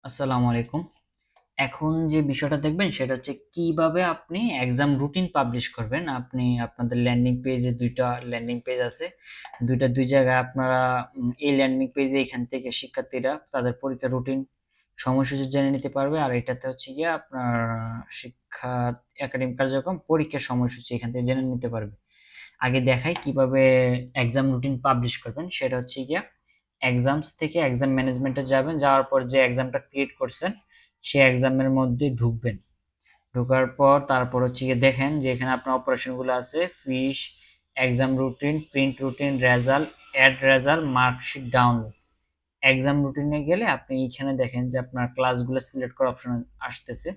আসসালামু আলাইকুম। এখন যে বিষয়টা দেখবেন সেটা হচ্ছে কিভাবে আপনি এক্সাম রুটিন পাবলিশ করবেন। আপনি আপনাদের ল্যান্ডিং পেজে ২ টা ল্যান্ডিং পেজ আছে। ২ জায়গায় আপনারা এই ল্যান্ডিং পেজে এখান থেকে শিক্ষার্থীরা তাদের পরীক্ষার রুটিন সময়সূচি জেনে নিতে পারবে। আর এটাতে হচ্ছে গিয়ে আপনার শিক্ষা একাডেমিক কার্যক্রম পরীক্ষার সময়সূচি এখান থেকে জেনে নিতে পারবে। আগে দেখাই কিভাবে এক্সাম রুটিন পাবলিশ করবেন। সেটা হচ্ছে গিয়া এক্সামস থেকে এক্সাম ম্যানেজমেন্টে যাবেন, যাওয়ার পর যে এক্সামটা ক্রিয়েট করছেন সেই এক্সামের মধ্যে ঢুকবেন। ঢোকার পর তারপর হচ্ছে গিয়ে দেখেন যে এখানে আপনার অপারেশনগুলো আছে, fees, exam routine, print routine, result, add result, marksheet download. Exam রুটিনে গেলে আপনি এইখানে দেখেন যে আপনার ক্লাসগুলো সিলেক্ট করার অপশন আসতেছে।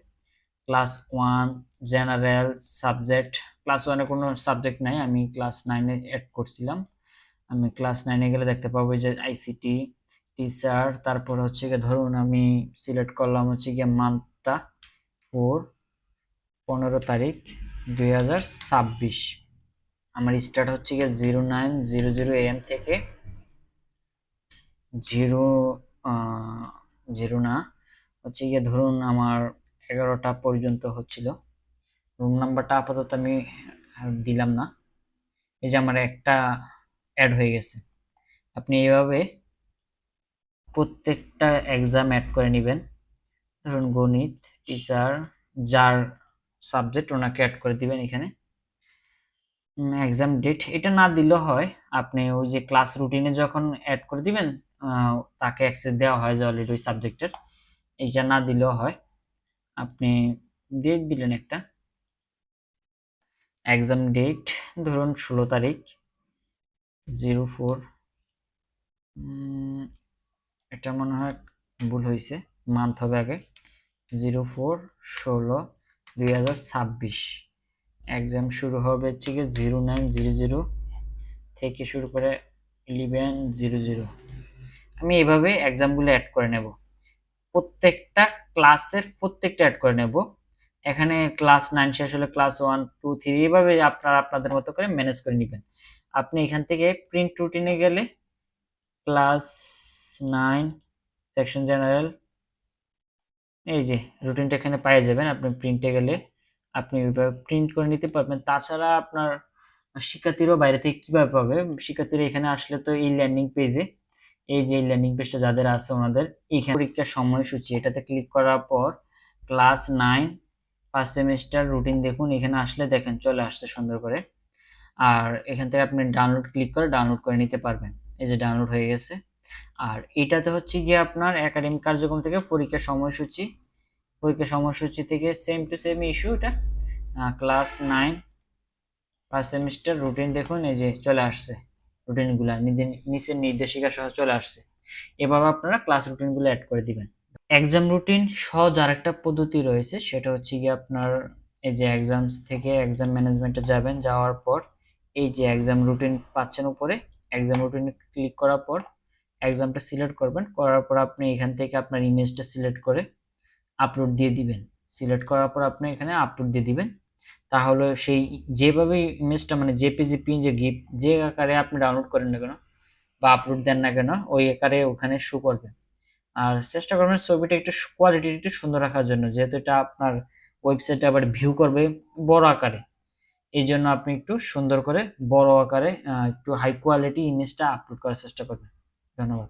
Class 1 general subject. ক্লাস 1 এ কোনো সাবজেক্ট নাই, আমি ক্লাস 9 এ অ্যাড করছিলাম। আমি ক্লাস 9 এ গেলে দেখতে পাবো যে আইসিটি টিচার, তারপর হচ্ছে গিয়ে ধরুন আমি সিলেক্ট করলাম হচ্ছে গিয়ে মান্থটা 4 15 তারিখ 2026। আমার স্টার্ট হচ্ছে গিয়ে 09:00 AM থেকে 0 0 না হচ্ছে গিয়ে ধরুন আমার 11টা পর্যন্ত হচ্ছিল। রুম নাম্বারটা আপাতত আমি দিলাম না। এই যে আমার একটা অ্যাড হয়ে গেছে। আপনি এইভাবে প্রত্যেকটা এক্সাম অ্যাড করে নেবেন। ধরুন গণিত টিচার, যার সাবজেক্ট ওনাকে অ্যাড করে দিবেন এখানে। এক্সাম ডেট এটা না দিলেও হয়, আপনি ওই যে ক্লাস রুটিনে যখন অ্যাড করে দিবেন তাকে অ্যাক্সেস দেওয়া হয় যে অলরেডি ওই সাবজেক্টের। এইটা না দিলেও হয়, আপনি দিয়ে দিলেন একটা এক্সাম ডেট, ধরুন 16 তারিখ 04। এটা মনে হয় ভুল হয়েছে, মান্থ হবে আগে। 04/16/2026। এক্সাম শুরু হবে হচ্ছে গিয়ে 09:00 থেকে শুরু করে 11:00। আমি এইভাবে এক্সামগুলো অ্যাড করে নেব, প্রত্যেকটা ক্লাসের প্রত্যেকটা অ্যাড করে নেব। এখানে ক্লাস 9 শেষ হলে ক্লাস 1 2 3 এইভাবে আপনারা আপনাদের মতো করে ম্যানেজ করে নেবেন। আপনি এখান থেকে প্রিন্ট রুটিনে গেলে ক্লাস 9 সেকশন জেনারেল, এই যে রুটিনটা এখানে পেয়ে যাবেন। আপনি প্রিন্টে গেলে আপনি ওইভাবে প্রিন্ট করে নিতে পারবেন। তাছাড়া আপনার শিক্ষার্থীরাও বাইরে থেকে কিভাবে পাবে, শিক্ষার্থীরা এখানে আসলে তো এই ল্যান্ডিং পেজে, এই যে ল্যান্ডিং পেজটা যাদের আছে ওনাদের এইখানে পরীক্ষার সময়সূচি এটাতে ক্লিক করার পর ক্লাস 9 ফার্স্ট সেমিস্টার রুটিন দেখুন, এখানে আসলে দেখেন চলে আসছে সুন্দর করে। আর এখান থেকে আপনি ডাউনলোড ক্লিক করে ডাউনলোড করে নিতে পারবেন। এই যে ডাউনলোড হয়ে গেছে। আর এটাতে হচ্ছে গিয়ে আপনার একাডেমিক কার্যক্রম থেকে পরীক্ষার সময়সূচি, পরীক্ষার সময়সূচি থেকে সেম টু সেম ইস্যু এটা। ক্লাস 9 ফার্স্ট সেমিস্টার রুটিন দেখুন, এই যে চলে আসছে রুটিনগুলো নিচের নির্দেশিকা সহ চলে আসছে। এভাবে আপনারা ক্লাস রুটিনগুলো অ্যাড করে দিবেন। এক্সাম রুটিন সহজ আরেকটা পদ্ধতি রয়েছে, সেটা হচ্ছে গিয়ে আপনার এই যে এক্সামস থেকে এক্সাম ম্যানেজমেন্টে যাবেন, যাওয়ার পর এই যে এক্সাম রুটিন পাচ্ছেন উপরে, এক্সাম রুটিনে ক্লিক করার পর এক্সামটা সিলেক্ট করবেন, করার পর আপনি এখান থেকে আপনার ইমেজটা সিলেক্ট করে আপলোড দিয়ে দিবেন। সিলেক্ট করার পর আপনি এখানে আপলোড দিয়ে দিবেন। তাহলে সেই যেভাবে ইমেজটা মানে জেপিজি পিএনজি গিফ যে আকারে আপনি ডাউনলোড করেন না কেন বা আপলোড দেন না কেন ওই আকারে ওখানে শো করবে। আর চেষ্টা করবেন ছবিটা একটু কোয়ালিটি একটু সুন্দর রাখার জন্য, যেহেতু এটা আপনার ওয়েবসাইটে আবার ভিউ করবে বড় আকারে। এই জন্য আপনি একটু সুন্দর করে বড় আকারে একটু হাই কোয়ালিটি ইমেজটা আপলোড করার চেষ্টা করবেন। ধন্যবাদ।